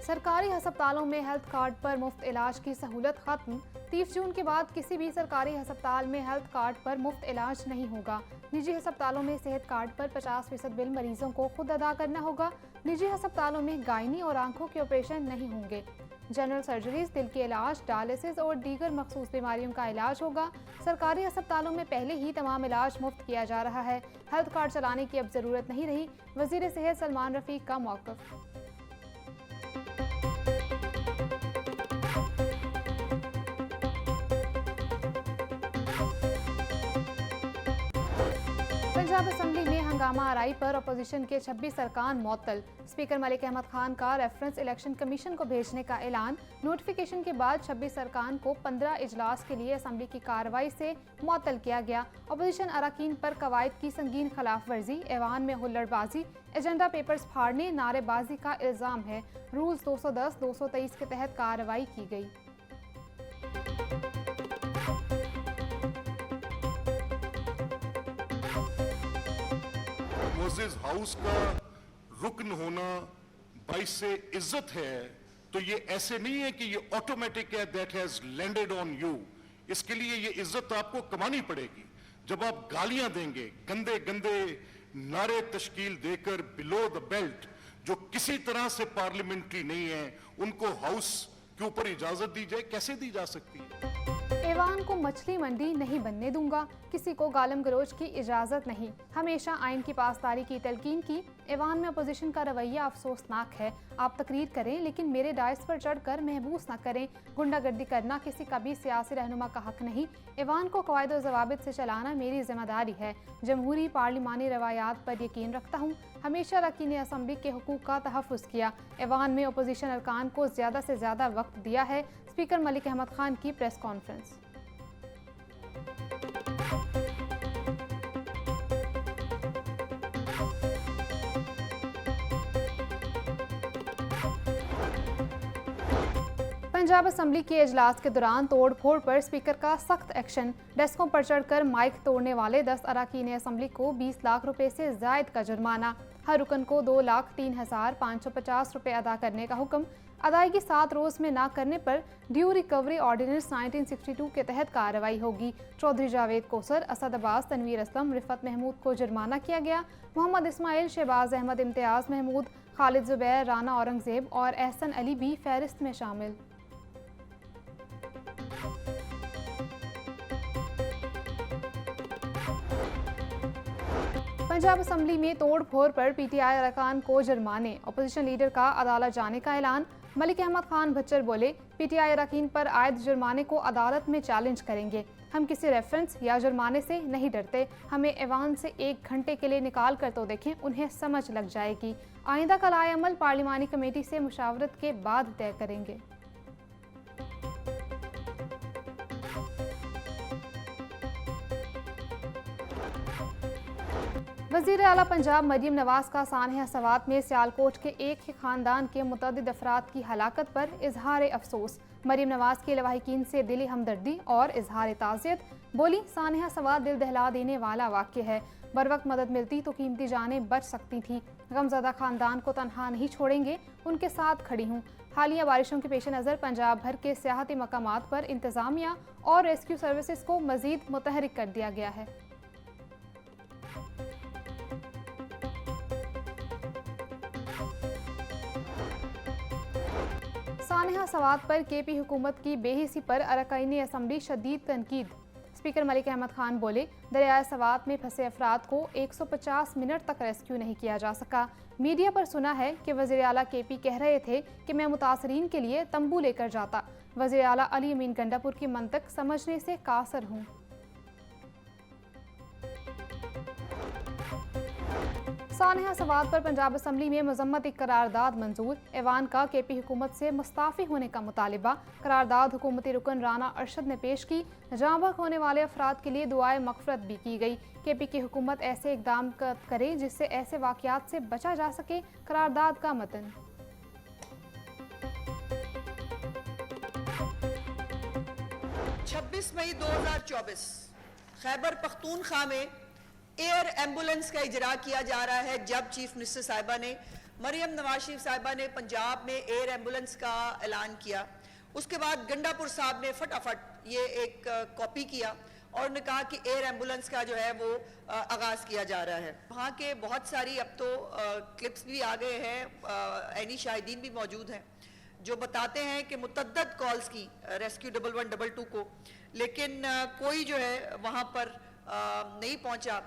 सरकारी अस्पतालों में हेल्थ कार्ड पर मुफ्त इलाज की सहूलत खत्म। 30 जून के बाद किसी भी सरकारी अस्पताल में हेल्थ कार्ड पर मुफ्त इलाज नहीं होगा। निजी अस्पतालों में सेहत कार्ड पर 50% बिल मरीजों को खुद अदा करना होगा। निजी अस्पतालों में गायनी और आंखों के ऑपरेशन नहीं होंगे। जनरल सर्जरीज, दिल के इलाज, डायलिसिस और दीगर मखसूस बीमारियों का इलाज होगा। सरकारी अस्पतालों में पहले ही तमाम इलाज मुफ्त किया जा रहा है। हेल्थ कार्ड चलाने की अब जरूरत नहीं रही। वजीर सेहत सलमान रफीक का मौक़िफ़। पंजाब असम्बली में हंगामा आरई पर अपोजिशन के 26 अरकान मुअत्तल। स्पीकर मलिक अहमद खान का रेफरेंस इलेक्शन कमीशन को भेजने का ऐलान। नोटिफिकेशन के बाद 26 अरकान को 15 इजलास के लिए असम्बली की कार्रवाई से मुअत्तल किया गया। अपोजिशन अरकान पर कवायद की संगीन खिलाफ वर्जी, ऐवान में हुल्लड़बाजी, एजेंडा पेपर्स फाड़ने, नारेबाजी का इल्जाम है। रूल्स 210, 223 के तहत कार्रवाई की गई। मोज़ेज़ हाउस का रुकन होना बाइस से इज्जत है, तो ये ऐसे नहीं है कि ये ऑटोमेटिक है that has landed on you. इसके लिए ये इज्जत आपको कमानी पड़ेगी। जब आप गालियां देंगे, गंदे गंदे नारे तश्कील देकर बिलो द बेल्ट, जो किसी तरह से पार्लियामेंट्री नहीं है, उनको हाउस के ऊपर इजाजत दी जाए, कैसे दी जा सकती है? ऐवान को मछली मंडी नहीं बनने दूंगा, किसी को गालम गलोच की इजाजत नहीं। हमेशा आइन की पासदारी की तलकीन की। ऐवान में अपोजिशन का रवैया अफसोसनाक है। आप तकरीर करें लेकिन मेरे डायस पर चढ़कर महबूस न करें। गुंडागर्दी करना किसी का भी सियासी रहनुमा का हक नहीं। ऐवान को कवायद और ज़वाबित से चलाना मेरी जिम्मेदारी है। जमहूरी पार्लिमानी रवायात पर यकीन रखता हूँ। हमेशा रकीन असम्बली के हुकूक का तहफ़्फ़ुज़ किया। ऐवान में अपोजिशन अरकान को ज़्यादा से ज़्यादा वक्त दिया है। स्पीकर मलिक अहमद खान की प्रेस कॉन्फ्रेंस। पंजाब असम्बली के इजलास के दौरान तोड़ फोड़ पर स्पीकर का सख्त एक्शन। डेस्कों पर चढ़कर माइक तोड़ने वाले 10 अरकान असम्बली को 20 लाख रुपए से जायद का जुर्माना। हर रुकन को 2,03,550 रुपए अदा करने का हुक्म। अदायगी 7 रोज़ में ना करने पर ड्यू रिकवरी ऑर्डिनेंस 1962 के तहत कार्रवाई होगी। चौधरी जावेद कोसर, असद अब्बास, तनवीर असलम, रिफत महमूद को जुर्माना किया गया। मोहम्मद इस्माइल, शहबाज अहमद, इम्तियाज़ महमूद, खालिद जुबैर, राना औरंगजेब और एहसन अली भी फहरिस्त में शामिल। पंजाब असम्बली में तोड़ फोड़ पर पीटीआई अरकान को जुर्माने। अपोजिशन लीडर का अदालत जाने का ऐलान। मलिक अहमद खान भच्चर बोले, पीटीआई अरकान पर आयद जुर्माने को अदालत में चैलेंज करेंगे। हम किसी रेफरेंस या जुर्माने से नहीं डरते। हमें ऐवान से 1 घंटे के लिए निकाल कर तो देखें, उन्हें समझ लग जाएगी। आइंदा का लाए अमल पार्लिमानी कमेटी से मुशावरत के बाद तय करेंगे। वज़ीर आला पंजाब मरियम नवाज का सानहा सवात में सियालकोट के एक ही खानदान के मुतअद्दिद अफराद की हलाकत पर इजहार अफसोस। मरियम नवाज के लवाहिकीन से दिली हमदर्दी और इजहार ताज़ियत। बोली, सानहा सवात दिल दहला देने वाला वाक़या है। बर वक्त मदद मिलती तो कीमती जानें बच सकती थी। गमज़दा खानदान को तनहा नहीं छोड़ेंगे, उनके साथ खड़ी हूँ। हालिया बारिशों के पेश नज़र पंजाब भर के सियाहती मकामात पर इंतज़ामिया और रेस्क्यू सर्विसेज को मज़ीद मुतहरिक कर दिया गया है। सानहा सवात पर केपी हुकूमत की बेहिसी पर अरकान असम्बली शदीद तनकीद। स्पीकर मलिक अहमद खान बोले, दरियाए सवात में फंसे अफराद को 150 मिनट तक रेस्क्यू नहीं किया जा सका। मीडिया पर सुना है कि वज़ीर आला केपी कह रहे थे कि मैं मुतासरीन के लिए तंबू लेकर जाता। वज़ीर आला अली अमीन गंडापुर की मंतक समझने से कासर हूँ। सानहा सवात पर पंजाब असम्बली में मजम्मती करारदाद मंजूर। ऐवान का केपी हुकूमत से मुस्ताफ़ी होने का मुतालिबा। करारदाद हुकूमती रुकन राना अरशद ने पेश की। जाँ बहक होने वाले अफराद के लिए दुआए मग़फ़िरत भी की गई। केपी की हुकूमत ऐसे इक़दाम करे जिससे ऐसे वाक़यात से बचा जा सके। करारदाद का मतन। 26 मई 2024 खैबर पख्तूनख्वा में एयर एम्बुलेंस का इजरा किया जा रहा है। जब चीफ मिनिस्टर साहिबा ने मरियम नवाज शरीफ साहिबा ने पंजाब में एयर एम्बुलेंस का ऐलान किया। उसके बाद गंडापुर साहब ने फटाफट ये एक कॉपी किया और उन्होंने कहा कि एयर एम्बुलेंस का जो है वो आगाज़ किया जा रहा है। वहाँ के बहुत सारी अब तो क्लिप्स भी आ गए हैं, ऐनी शाहिदीन भी मौजूद हैं जो बताते हैं कि मुतअद्दद कॉल्स की रेस्क्यू 1112 को, लेकिन कोई जो है वहाँ पर नहीं पहुँचा।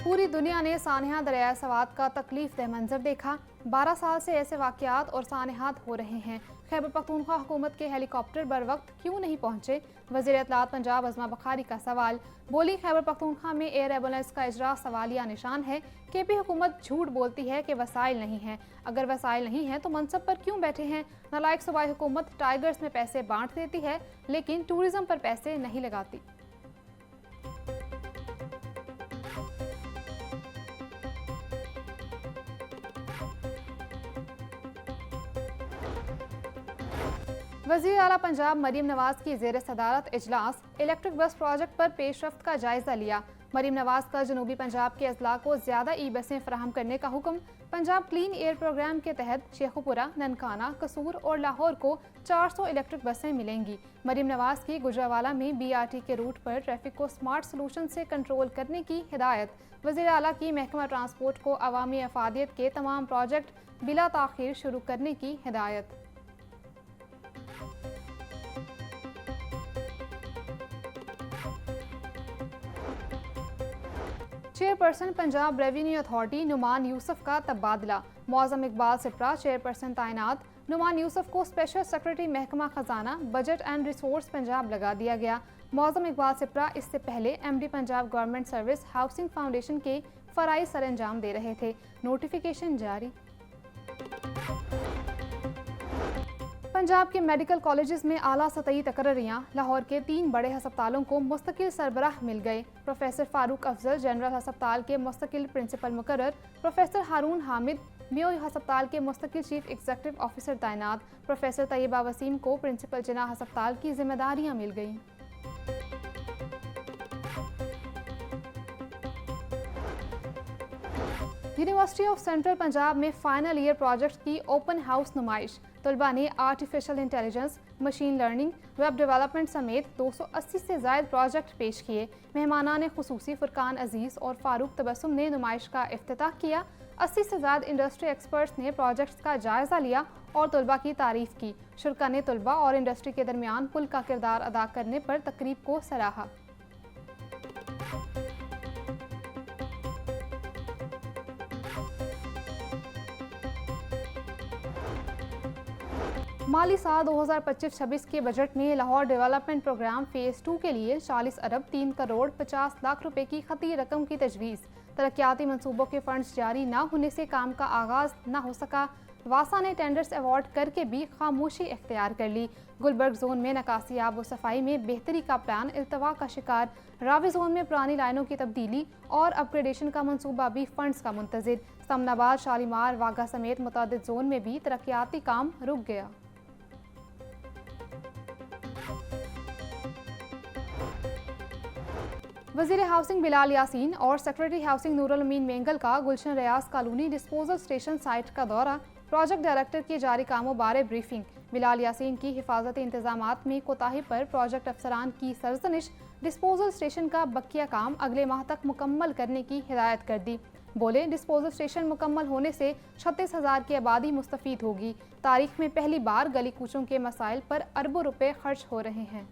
पूरी दुनिया ने सानहा दरिया सवात का तकलीफ दह मंजर देखा। 12 साल से ऐसे वाक़यात और सानहात हो रहे हैं। खैबर पख्तूनख्वा हुकूमत के हेलीकॉप्टर बर वक्त क्यों नहीं पहुंचे? वज़ीर इत्तलात पंजाब अज़मा बखारी का सवाल। बोली, खैबर पख्तूनख्वा में एयर एम्बुलेंस का इजरा सवालिया निशान है। केपी हुकूमत झूठ बोलती है कि वसाइल नहीं है। अगर वसाइल नहीं है तो मनसब पर क्यों बैठे हैं? नालायक सूबाई हुकूमत टाइगर्स में पैसे बांट देती है लेकिन टूरिज्म पर पैसे नहीं लगाती। वज़ीर आला पंजाब मरीम नवाज की ज़ेर सदारत इजलास इलेक्ट्रिक बस प्रोजेक्ट पर पेशरफ्त का जायजा लिया। मरीम नवाज का जनूबी पंजाब के अजला को ज़्यादा ई बसें फराहम करने का हुक्म। पंजाब क्लीन एयर प्रोग्राम के तहत शेखुपुरा, ननकाना, कसूर और लाहौर को 400 इलेक्ट्रिक बसें मिलेंगी। मरीम नवाज की गुजरावाला में BRT के रूट पर ट्रैफिक को स्मार्ट सलूशन से कंट्रोल करने की हिदायत। वज़ीर आला की महकमा ट्रांसपोर्ट को अवामी अफादियत के तमाम प्रोजेक्ट बिला ताख़ीर शुरू करने की हिदायत। Chairperson Punjab revenue authority Numan Yusuf का तबादला। मौज़म इकबाल सिप्रा चेयरपर्सन तैनात। नुमान यूसुफ को स्पेशल सेक्रेटरी महकमा खजाना, बजट एंड रिसोर्स पंजाब लगा दिया गया। मौज़म इकबाल सिप्रा इससे पहले MD Punjab government service housing foundation के फ़राइज़ सरअंजाम दे रहे थे। नोटिफिकेशन जारी। पंजाब के मेडिकल कॉलेजेस में आला सतही तकर्रियाँ। लाहौर के 3 बड़े हस्पतालों को मुस्तकिल सरबराह मिल गए। प्रोफेसर फारूक अफजल जनरल हस्पताल के मुस्तकिल प्रिंसिपल मुकर्रर। प्रोफेसर हारून हामिद मियो हस्पताल के मुस्तकिल चीफ एग्जीक्यूटिव ऑफिसर तैनात। प्रोफेसर तैयबा वसीम को प्रिंसिपल जिना हस्पताल की जिम्मेदारियाँ मिल गईं। यूनिवर्सिटी ऑफ सेंट्रल पंजाब में फाइनल ईयर प्रोजेक्ट की ओपन हाउस नुमाइश। तलबा ने artificial intelligence, machine learning, web development समेत 280 से ज़ायद प्रोजेक्ट पेश किए। मेहमानान खुसूसी फुरकान अजीज़ और फारूक तबस्सुम ने नुमाइश का इफ्तिताह किया। 80 से ज़ायद इंडस्ट्री एक्सपर्ट्स ने प्रोजेक्ट्स का जायज़ा लिया और तलबा की तारीफ़ की। शुरा ने तलबा और इंडस्ट्री के दरमियान पुल का किरदार अदा करने पर तकरीब को सराहा। माली साल 2025-26 के बजट में लाहौर डेवलपमेंट प्रोग्राम फ़ेज़ 2 के लिए 40 अरब 3 करोड़ 50 लाख रुपए की खती रकम की तजवीज़। तरक्याती मनसूबों के फंड्स जारी न होने से काम का आगाज़ न हो सका। वासा ने टेंडर्स अवार्ड करके भी खामोशी इख्तियार कर ली। गुलबर्ग जोन में नकासी आब व सफाई में बेहतरी का प्लान इल्तवा का शिकार। रावी जोन में पुरानी लाइनों की तब्दीली और अपग्रेडेशन का मनसूबा भी फंड्स का मुंतज़िर। समनाबाद, शालीमार, वाघा समेत मुतअद्दिद जोन में भी तरक्याती काम रुक गया। वज़ीर हाउसिंग बिलाल यासीन और सेक्रेटरी हाउसिंग नूरुल अमीन मेंगल का गुलशन रियाज कॉलोनी डिस्पोजल स्टेशन साइट का दौरा। प्रोजेक्ट डायरेक्टर की जारी कामों बारे ब्रीफिंग। बिलाल यासीन की हिफाजती इंतजामात में कोताही पर प्रोजेक्ट अफसरान की सरजनिश। डिस्पोजल स्टेशन का बकिया काम अगले माह तक मुकम्मल करने की हिदायत कर दी। बोले, डिस्पोजल स्टेशन मुकम्मल होने से 36,000 की आबादी मुस्तफीद होगी। तारीख में पहली बार गली कूचों के मसाइल पर अरबों रुपए खर्च हो रहे हैं।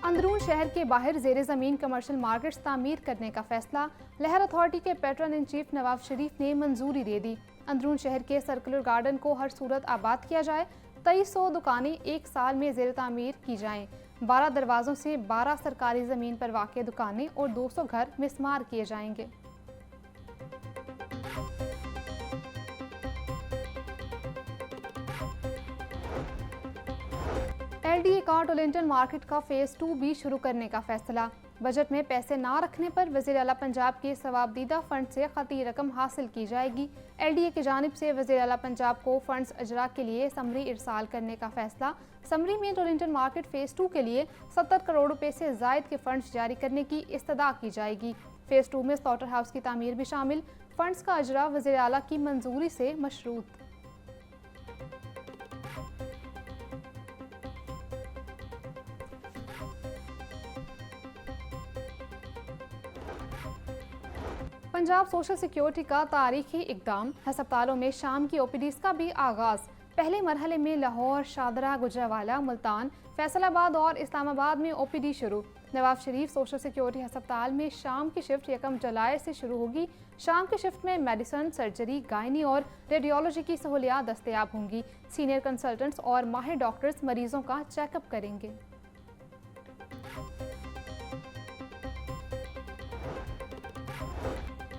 अंदरून शहर के बाहर ज़ेरे ज़मीन कमर्शियल मार्केट्स तामीर करने का फैसला। लहर अथॉरिटी के पैट्रन इन चीफ नवाब शरीफ ने मंजूरी दे दी। अंदरून शहर के सर्कुलर गार्डन को हर सूरत आबाद किया जाए। 2300 दुकानें एक साल में ज़ेरे तामीर की जाएँ। 12 दरवाज़ों से 12 सरकारी ज़मीन पर वाक़ दुकानें और 200 घर मिसमार किए जाएंगे। LDA का टोलिंटन मार्केट का फेज 2 भी शुरू करने का फैसला। बजट में पैसे ना रखने पर वज़ीर आला पंजाब के सवाबदीदा फंड से खती रकम हासिल की जाएगी। LDA की जानिब से वज़ीर आला पंजाब को फंड्स अजरा के लिए समरी इरसाल करने का फैसला। समरी में टोलिंटन मार्केट फेज 2 के लिए 70 करोड़ रुपए से जायद के फंड्स जारी करने की इस्तदा की जाएगी। फेज 2 में स्लॉटर हाउस की तामीर भी शामिल। फंड्स का अजरा वज़ीर आला की मंजूरी से मशरूत। पंजाब सोशल सिक्योरिटी का तारीखी इकदाम। हस्पतालों में शाम की OPDs का भी आगाज। पहले मरहले में लाहौर, शादरा, गुजरावाला, मुल्तान, फैसलाबाद और इस्लामाबाद में OPD शुरू। नवाब शरीफ सोशल सिक्योरिटी अस्पताल में शाम की शिफ्ट 1 जुलाई से शुरू होगी। शाम की शिफ्ट में मेडिसिन, सर्जरी, गायनी और रेडियोलॉजी की सहूलियात दस्तयाब होंगी। सीनियर कंसल्टेंट्स और माहिर डॉक्टर्स मरीजों का चेकअप करेंगे।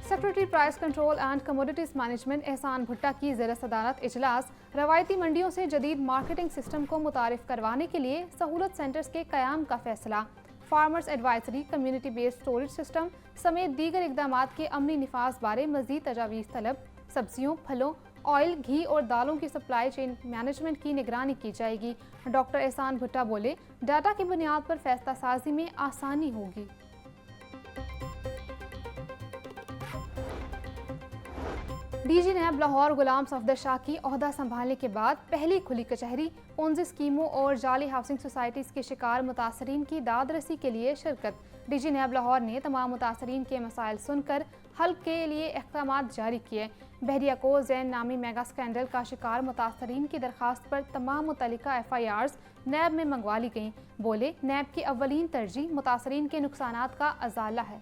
Secretary price control and commodities management एहसान भुट्टा की ज़ेर सदारत इजलास। रवायती मंडियों से जदीद मार्केटिंग सिस्टम को मुतारिफ करवाने के लिए सहूलत सेंटर्स के क़याम का फैसला। Farmers advisory, community based storage system समेत दीगर इक़दामात के अमली निफाज बारे मज़ीद तजावीज़ तलब। सब्जियों, फलों, ऑयल, घी और दालों की सप्लाई चेन मैनेजमेंट की निगरानी की जाएगी। डॉक्टर एहसान भुट्टा बोले, डाटा की बुनियाद पर फैसला साजी में आसानी होगी। DG नैब लाहौर गुलाम सफदर शाह की ओहदा संभालने के बाद पहली खुली कचहरी। पोंजी स्कीमों और जाली हाउसिंग सोसाइटीज़ के शिकार मुतासरीन की दाद रसी के लिए शिरकत। DG नैब लाहौर ने तमाम मुतासरीन के मसाइल सुनकर हल के लिए अहकामात जारी किए। बहरिया को जैन नामी मेगा स्कैंडल का शिकार मुतासरीन की दरखास्त पर तमाम मुतल्लिका FIRs नैब में मंगवा ली गईं। बोले, नैब की अव्वलीन तरजीह मुतासरीन के नुकसानात का अजाला है।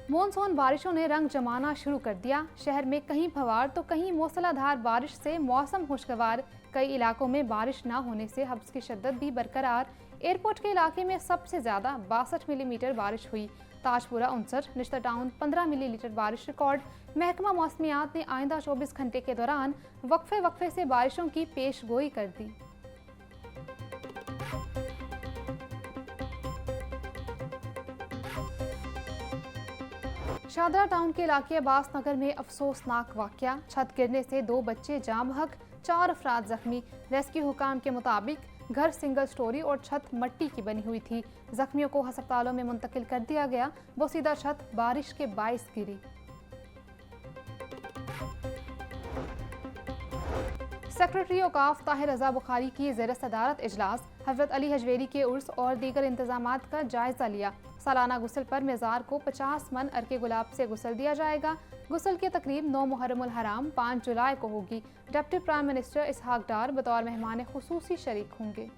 मॉनसून बारिशों ने रंग जमाना शुरू कर दिया। शहर में कहीं फवार तो कहीं मूसलाधार बारिश से मौसम खुशगवार। कई इलाकों में बारिश ना होने से हब्स की शिद्दत भी बरकरार। एयरपोर्ट के इलाके में सबसे ज़्यादा 62 मिलीमीटर बारिश हुई। ताजपुरा 59, निश्तर टाउन 15 मिलीलीटर बारिश रिकॉर्ड। महकमा मौसमियात ने आइंदा 24 घंटे के दौरान वक्फे से बारिशों की पेश गोई कर दी। शादरा टाउन के इलाके अब्बास नगर में अफसोसनाक वाकया। छत गिरने से 2 बच्चे जाँ बहक, 4 अफराद जख्मी। रेस्क्यू हुकाम के मुताबिक घर सिंगल स्टोरी और छत मट्टी की बनी हुई थी। जख्मियों को अस्पतालों में मुंतकिल कर दिया गया। बोसीदा छत बारिश के बाइस गिरी। सेक्रेटरी औकाफ ताहिर रजा बुखारी की ज़ेर सदारत इजलास। हज़रत अली हजवेरी के उर्स और दीगर इंतजामात का जायजा लिया। सालाना गुस्ल पर मेज़ार को 50 मन अर्के गुलाब से गुस्ल दिया जाएगा। गुस्ल की तकरीब 9 मुहर्रमुल हराम 5 जुलाई को होगी। डिप्टी प्राइम मिनिस्टर इसहाक डार बतौर मेहमान खुसूसी शरीक होंगे।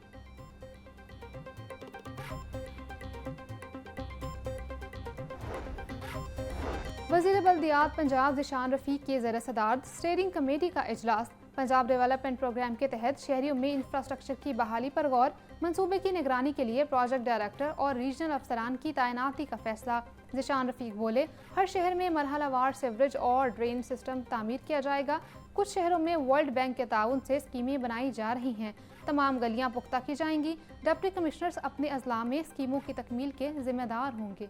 वज़ीर बल्दियात पंजाब ज़िशान रफ़ीक की ज़ेर सदारत स्टीयरिंग कमेटी का इजलास। पंजाब डेवलपमेंट प्रोग्राम के तहत शहरियों में इंफ्रास्ट्रक्चर की बहाली पर गौर। मंसूबे की निगरानी के लिए प्रोजेक्ट डायरेक्टर और रीजनल अफसरान की तैनाती का फैसला। ज़िशान रफ़ीक बोले, हर शहर में मरहलावार सीवरेज और ड्रेन सिस्टम तामीर किया जाएगा। कुछ शहरों में वर्ल्ड बैंक के ताउन से स्कीमें बनाई जा रही हैं। तमाम गलियां पुख्ता की जाएंगी। डिप्टी कमिश्नर्स अपने अजला में स्कीमों की तकमील के जिम्मेदार होंगे।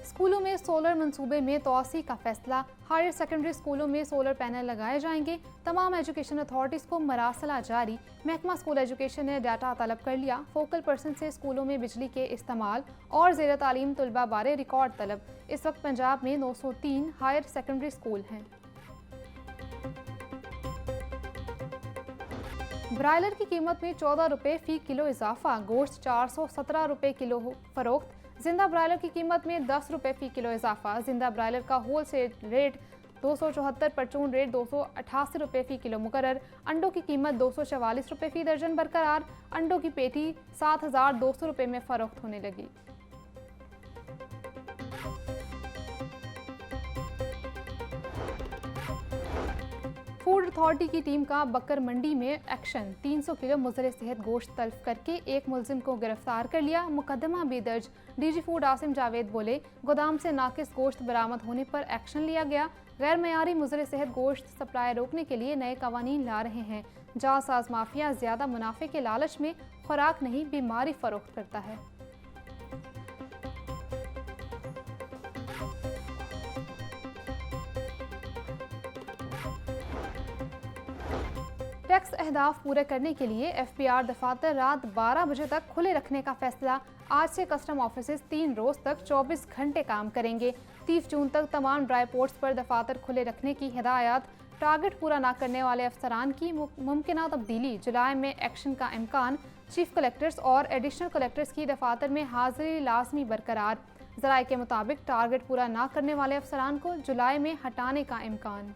स्कूलों में सोलर मंसूबे में तोसी का फैसला। हायर सेकेंडरी स्कूलों में सोलर पैनल लगाए जाएंगे। तमाम एजुकेशन अथॉरिटीज़ को मरासला जारी। महकमा स्कूल एजुकेशन ने डाटा तलब कर लिया। फोकल पर्सन से स्कूलों में बिजली के इस्तेमाल और ज़ेर तालीम तलबा बारे रिकॉर्ड तलब। इस वक्त पंजाब में 903 हायर सेकेंडरी स्कूल हैं। ब्रायलर की कीमत में 14 रुपये फ़ी किलो इजाफा। गोश्त 417 रुपये किलो फरोख्त। जिंदा ब्रायलर की कीमत में 10 रुपये फ़ी किलो इजाफा। जिंदा ब्रायलर का होल सेल रेट 274, परचून रेट 288 रुपये फ़ी किलो मुकर्रर। अंडों की कीमत 244 रुपये फ़ी दर्जन बरकरार। अंडों की पेटी 7200 रुपये में फ़रोख्त होने लगी। फूड अथॉरिटी की टीम का बकर मंडी में एक्शन। 300 किलो मुज़र सेहत गोश्त तल्फ करके एक मुलजिम को गिरफ्तार कर लिया। मुकदमा भी दर्ज। डीजी फूड आसिम जावेद बोले, गोदाम से नाकिस गोश्त बरामद होने पर एक्शन लिया गया। गैर मयारी मुज़र सेहत गोश्त सप्लाई रोकने के लिए नए कवानीन ला रहे हैं। जालसाज माफिया ज़्यादा मुनाफे के लालच में खुराक नहीं बीमारी फरोख्त करता है। टैक्स अहदाफ पूरे करने के लिए FBR दफातर रात 12 बजे तक खुले रखने का फैसला। आज से कस्टम ऑफिस 3 रोज तक 24 घंटे काम करेंगे। 30 जून तक तमाम ड्राई पोर्ट्स पर दफातर खुले रखने की हिदायत। टारगेट पूरा न करने वाले अफसरान की मुमकिना तब्दीली। जुलाई में एक्शन का इम्कान। चीफ कलेक्टर्स और एडिशनल कलेक्टर्स की दफातर में हाजिरी लाजमी बरकरार। ज़राए के मुताबिक टारगेट पूरा न करने वाले अफसरान को जुलाई में हटाने का इम्कान।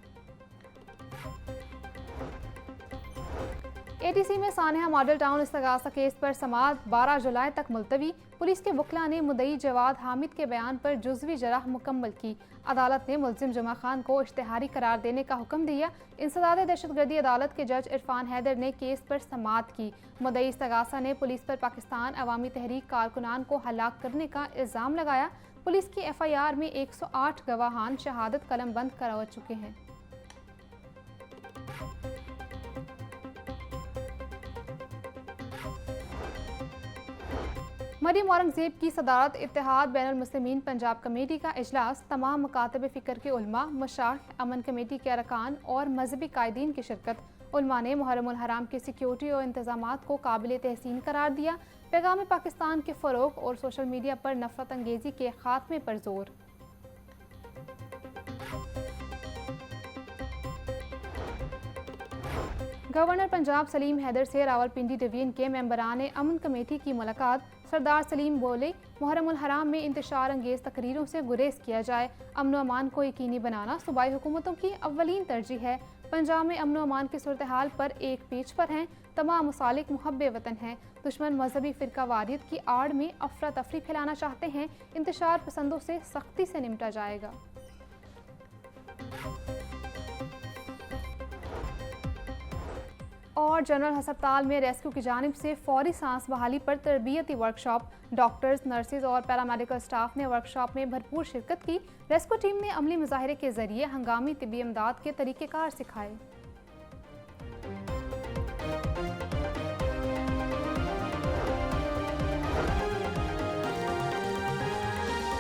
ATC में सानहा मॉडल टाउन इस्तगासा केस पर समाअत 12 जुलाई तक मुलतवी। पुलिस के वकला ने मुद्दई जवाद हामिद के बयान पर जुज़वी जराह मुकम्मल की। अदालत ने मुलजिम जुमा खान को इश्तिहारी करार देने का हुक्म दिया। इंसदाद दहशतगर्दी अदालत के जज इरफान हैदर ने केस पर समाअत की। मुद्दई इस्तगासा ने पुलिस पर पाकिस्तान अवामी तहरीक कारकुनान को हलाक करने का इल्ज़ाम लगाया। पुलिस की FIR में 108 गवाहान शहादत कलम बंद करा चुके हैं। मरीम औरंगजेब की सदारत इत्तेहाद बैनुल मुस्लिमीन पंजाब कमेटी का इजलास। तमाम मकातब फ़िक्र के उलमा, मशाइख, अमन कमेटी के अरकान और मजहबी कायदीन की शिरकत। उलमा ने मुहर्रमुल हराम के सिक्योरिटी और इंतजामात को काबिल तहसीन करार दिया। पैगाम पाकिस्तान के फ़रोग़ और सोशल मीडिया पर नफरत अंगेज़ी के खात्मे पर जोर। गवर्नर पंजाब सलीम हैदर से रावलपिंडी डिवीजन के मेंबरान अमन कमेटी की मुलाकात। सरदार सलीम बोले, मुहर्रमुल हराम में इंतशार अंगेज़ तकरीरों से गुरेज किया जाए। अमन अमान को यकीनी बनाना सूबाई हुकूमतों की अव्वलीन तरजीह है। पंजाब में अमन अमान की सूरत हाल पर एक पेज पर हैं। तमाम मुसालिक मुहब्बे वतन हैं। दुश्मन मजहबी फ़िरका वारियत की आड़ में अफरा तफरी फैलाना चाहते हैं। इंतशार पसंदों से सख्ती से निपटा जाएगा। और जनरल हस्पताल में रेस्क्यू की जानिब से फौरी सांस बहाली पर तरबियती वर्कशॉप। डॉक्टर्स, नर्सेज और पैरामेडिकल स्टाफ ने वर्कशॉप में भरपूर शिरकत की। रेस्क्यू टीम ने अमली मुजाहरे के जरिए हंगामी तिब्बी इमदाद के तरीक़ेकार सिखाए।